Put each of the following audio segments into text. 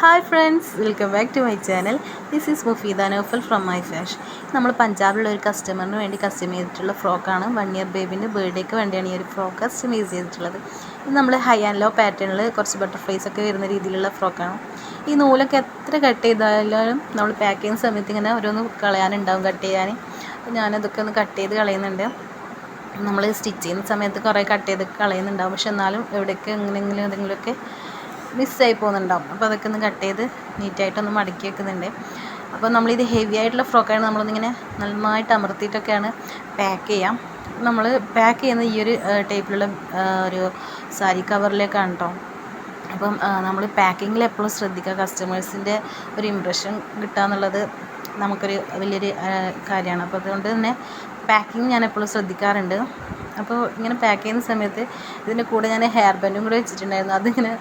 Hi friends, welcome back to my channel. This is Mufeeda Naufal from my fashion. നമ്മൾ പഞ്ചാബിലുള്ള ഒരു കസ്റ്റമറിന് വേണ്ടി കസ്റ്റമൈസ് ചെയ്തിട്ടുള്ള ഫ്രോക്കാണ്. 1 ഇയർ ബേബിൻ്റെ ബർത്ത്ഡേക്ക് വേണ്ടിയാണ് ഈ ഒരു ഫ്രോക്ക് കസ്റ്റമൈസ് ചെയ്തിട്ടുള്ളത്. ഇത് നമ്മൾ ഹൈ ആൻഡ് ലോ പാറ്റേണിൽ കുറച്ച് ബട്ടർഫ്ലൈസ് ഒക്കെ വരുന്ന രീതിയിലുള്ള ഫ്രോക്കാണ്. ഈ നൂലൊക്കെ എത്ര കട്ട് ചെയ്താലും നമ്മൾ പാക്ക് ചെയ്യുന്ന സമയത്ത് ഇങ്ങനെ ഓരോന്ന് കളയാനുണ്ടാവും, കട്ട് ചെയ്യാൻ. അപ്പോൾ ഞാനതൊക്കെ ഒന്ന് കട്ട് ചെയ്ത് കളയുന്നുണ്ട്. നമ്മൾ സ്റ്റിച്ച് ചെയ്യുന്ന സമയത്ത് കുറേ കട്ട് ചെയ്ത് കളയുന്നുണ്ടാവും, പക്ഷെ എന്നാലും എവിടെയൊക്കെ എങ്ങനെയെങ്കിലും എന്തെങ്കിലുമൊക്കെ മിസ്സായി പോകുന്നുണ്ടാവും. അപ്പോൾ അതൊക്കെ ഒന്ന് കട്ട് ചെയ്ത് നീറ്റായിട്ടൊന്ന് മടക്കി വെക്കുന്നുണ്ട്. അപ്പോൾ നമ്മളിത് ഹെവി ആയിട്ടുള്ള ഫ്രോക്കാണ്. നമ്മളൊന്നിങ്ങനെ നന്നായിട്ട് അമർത്തിയിട്ടൊക്കെയാണ് പാക്ക് ചെയ്യാം. നമ്മൾ പാക്ക് ചെയ്യുന്ന ഈ ഒരു ടൈപ്പിലുള്ള ഒരു സാരി കവറിലേക്കാണ് കേട്ടോ. അപ്പം നമ്മൾ പാക്കിങ്ങിൽ എപ്പോഴും ശ്രദ്ധിക്കുക. കസ്റ്റമേഴ്സിൻ്റെ ഒരു ഇമ്പ്രഷൻ കിട്ടുക എന്നുള്ളത് നമുക്കൊരു വലിയൊരു കാര്യമാണ്. അപ്പോൾ അതുകൊണ്ട് തന്നെ പാക്കിങ് ഞാൻ എപ്പോഴും ശ്രദ്ധിക്കാറുണ്ട്. അപ്പോൾ ഇങ്ങനെ പാക്ക് ചെയ്യുന്ന സമയത്ത് ഇതിൻ്റെ കൂടെ ഞാൻ ഹെയർ ബാൻഡും കൂടെ വെച്ചിട്ടുണ്ടായിരുന്നു. അതിങ്ങനെ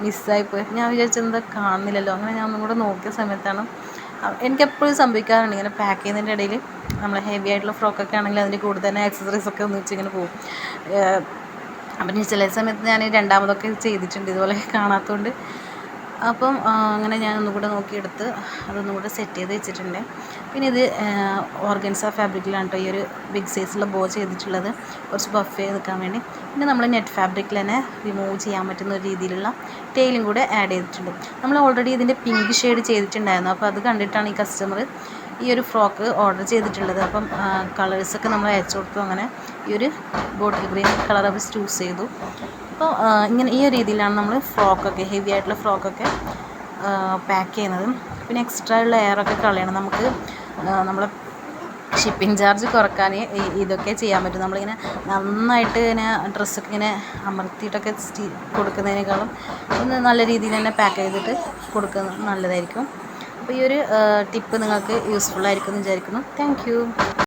മിസ്സായിപ്പോയി. ഞാൻ വിചാരിച്ചെന്താ കാണുന്നില്ലല്ലോ, അങ്ങനെ ഞാൻ ഒന്നും കൂടെ നോക്കിയ സമയത്താണ്. എനിക്കെപ്പോഴും സംഭവിക്കാറുണ്ട് ഇങ്ങനെ പാക്ക് ചെയ്യുന്നതിൻ്റെ ഇടയിൽ നമ്മൾ ഹെവി ആയിട്ടുള്ള ഫ്രോക്കൊക്കെ ആണെങ്കിൽ അതിൻ്റെ കൂടെ തന്നെ ആക്സസറീസൊക്കെ ഒന്ന് വെച്ചിങ്ങനെ പോകും. അപ്പം ചില സമയത്ത് ഞാൻ രണ്ടാമതൊക്കെ ചെയ്തിട്ടുണ്ട് ഇതുപോലെ കാണാത്തതുകൊണ്ട്. അപ്പം അങ്ങനെ ഞാൻ ഒന്നുകൂടെ നോക്കിയെടുത്ത് അതൊന്നും കൂടെ സെറ്റ് ചെയ്ത് വെച്ചിട്ടുണ്ട്. പിന്നെ ഇത് ഓർഗൻസ ഫാബ്രിക്കിലാണ് കേട്ടോ ഈ ഒരു ബിഗ് സൈസുള്ള ബോ ചെയ്തിട്ടുള്ളത്, കുറച്ച് ബഫ് ചെയ്ത് നിൽക്കാൻ വേണ്ടി. പിന്നെ നമ്മൾ നെറ്റ് ഫാബ്രിക്കിൽ തന്നെ റിമൂവ് ചെയ്യാൻ പറ്റുന്ന ഒരു രീതിയിലുള്ള ടെയിലും കൂടെ ആഡ് ചെയ്തിട്ടുണ്ട്. നമ്മൾ ഓൾറെഡി ഇതിൻ്റെ പിങ്ക് ഷെയ്ഡ് ചെയ്തിട്ടുണ്ടായിരുന്നു. അപ്പോൾ അത് കണ്ടിട്ടാണ് ഈ കസ്റ്റമർ ഈ ഒരു ഫ്രോക്ക് ഓർഡർ ചെയ്തിട്ടുള്ളത്. അപ്പം കളേഴ്സൊക്കെ നമ്മൾ അയച്ചു കൊടുത്തു. അങ്ങനെ ഈ ഒരു ബോട്ടിൽ ഗ്രീൻ കളർ അവർ ചൂസ് ചെയ്തു. അപ്പോൾ ഇങ്ങനെ ഈ ഒരു രീതിയിലാണ് നമ്മൾ ഫ്രോക്കൊക്കെ ഹെവി ആയിട്ടുള്ള ഫ്രോക്കൊക്കെ പാക്ക് ചെയ്യുന്നത്. പിന്നെ എക്സ്ട്രാ ഉള്ള എയറൊക്കെ കളയണം. നമുക്ക് നമ്മൾ ഷിപ്പിംഗ് ചാർജ് കുറക്കാൻ ഇതൊക്കെ ചെയ്യാൻ പറ്റും. നമ്മളിങ്ങനെ നന്നായിട്ട് ഇങ്ങനെ ഡ്രസ്സൊക്കെ ഇങ്ങനെ അമർത്തിയിട്ടൊക്കെ കൊടുക്കുന്നതിനേക്കാളും ഒന്ന് നല്ല രീതിയിൽ തന്നെ പാക്ക് ചെയ്തിട്ട് കൊടുക്കുന്നത് നല്ലതായിരിക്കും. അപ്പോൾ ഈ ഒരു ടിപ്പ് നിങ്ങൾക്ക് യൂസ്ഫുൾ ആയിരിക്കും എന്ന് വിചാരിക്കുന്നു. Thank you.